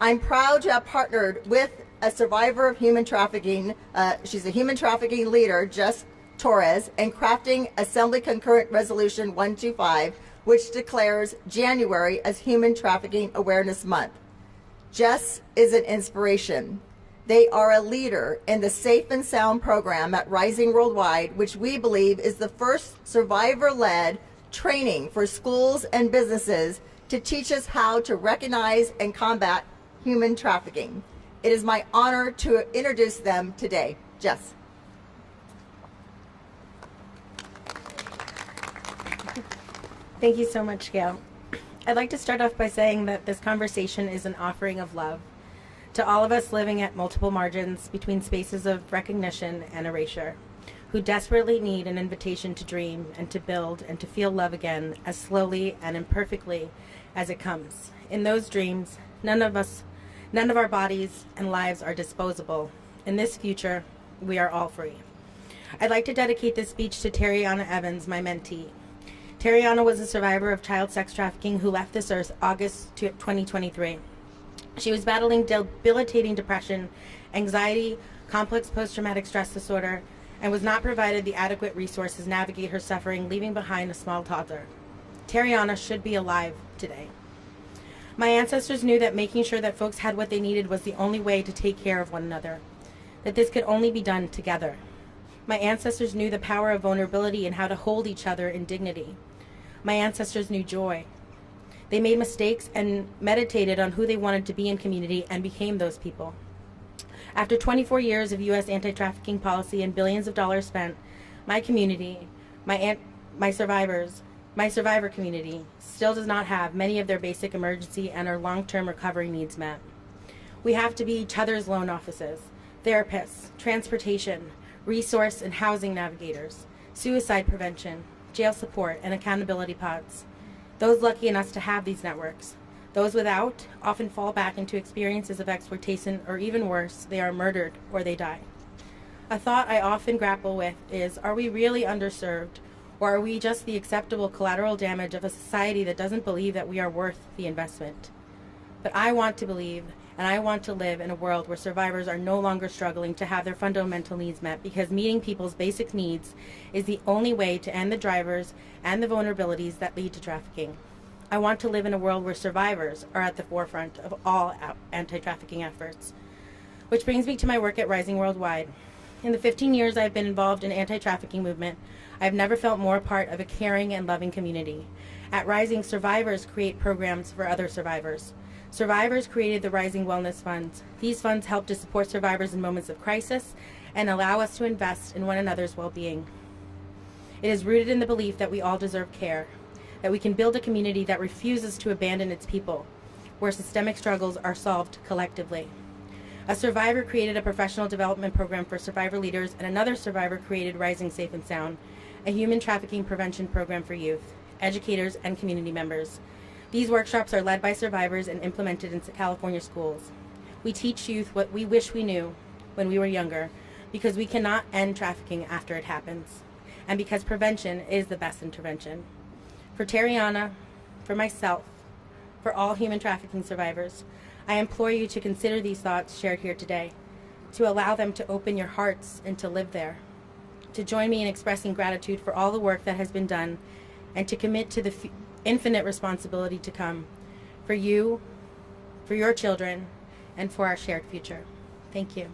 I'm proud to have partnered with a survivor of human trafficking. She's a human trafficking leader, Jess Torres, in crafting Assembly Concurrent Resolution 125, which declares January as Human Trafficking Awareness Month. Jess is an inspiration. They are a leader in the Safe and Sound program at Rising Worldwide, which we believe is the first survivor-led training for schools and businesses to teach us how to recognize and combat human trafficking. It is my honor to introduce them today. Jess. Thank you so much, Gail. I'd like to start off by saying that this conversation is an offering of love to all of us living at multiple margins between spaces of recognition and erasure, who desperately need an invitation to dream and to build and to feel love again as slowly and imperfectly as it comes. In those dreams, none of our bodies and lives are disposable. In this future, we are all free. I'd like to dedicate this speech to Terriana Evans, my mentee. Terriana was a survivor of child sex trafficking who left this earth August 2023. She was battling debilitating depression, anxiety, complex post-traumatic stress disorder, and was not provided the adequate resources to navigate her suffering, leaving behind a small toddler. Terriana should be alive today. My ancestors knew that making sure that folks had what they needed was the only way to take care of one another, that this could only be done together. My ancestors knew the power of vulnerability and how to hold each other in dignity. My ancestors knew joy. They made mistakes and meditated on who they wanted to be in community and became those people. After 24 years of U.S. anti-trafficking policy and billions of dollars spent, my community, my survivor community, still does not have many of their basic emergency and or long-term recovery needs met. We have to be each other's loan offices, therapists, transportation, resource and housing navigators, suicide prevention, jail support, and accountability pods. Those lucky enough to have these networks. Those without often fall back into experiences of exploitation, or even worse, they are murdered or they die. A thought I often grapple with is, are we really underserved, or are we just the acceptable collateral damage of a society that doesn't believe that we are worth the investment? But I want to believe, and I want to live in a world where survivors are no longer struggling to have their fundamental needs met, because meeting people's basic needs is the only way to end the drivers and the vulnerabilities that lead to trafficking. I want to live in a world where survivors are at the forefront of all anti-trafficking efforts. Which brings me to my work at Rising Worldwide. In the 15 years I've been involved in anti-trafficking movement, I've never felt more part of a caring and loving community. At Rising, survivors create programs for other survivors. Survivors created the Rising Wellness Funds. These funds help to support survivors in moments of crisis and allow us to invest in one another's well-being. It is rooted in the belief that we all deserve care, that we can build a community that refuses to abandon its people, where systemic struggles are solved collectively. A survivor created a professional development program for survivor leaders, and another survivor created Rising Safe and Sound, a human trafficking prevention program for youth, educators, and community members. These workshops are led by survivors and implemented in California schools. We teach youth what we wish we knew when we were younger, because we cannot end trafficking after it happens, and because prevention is the best intervention. For Terriana, for myself, for all human trafficking survivors, I implore you to consider these thoughts shared here today, to allow them to open your hearts and to live there, to join me in expressing gratitude for all the work that has been done, and to commit to the infinite responsibility to come for you, for your children, and for our shared future. Thank you.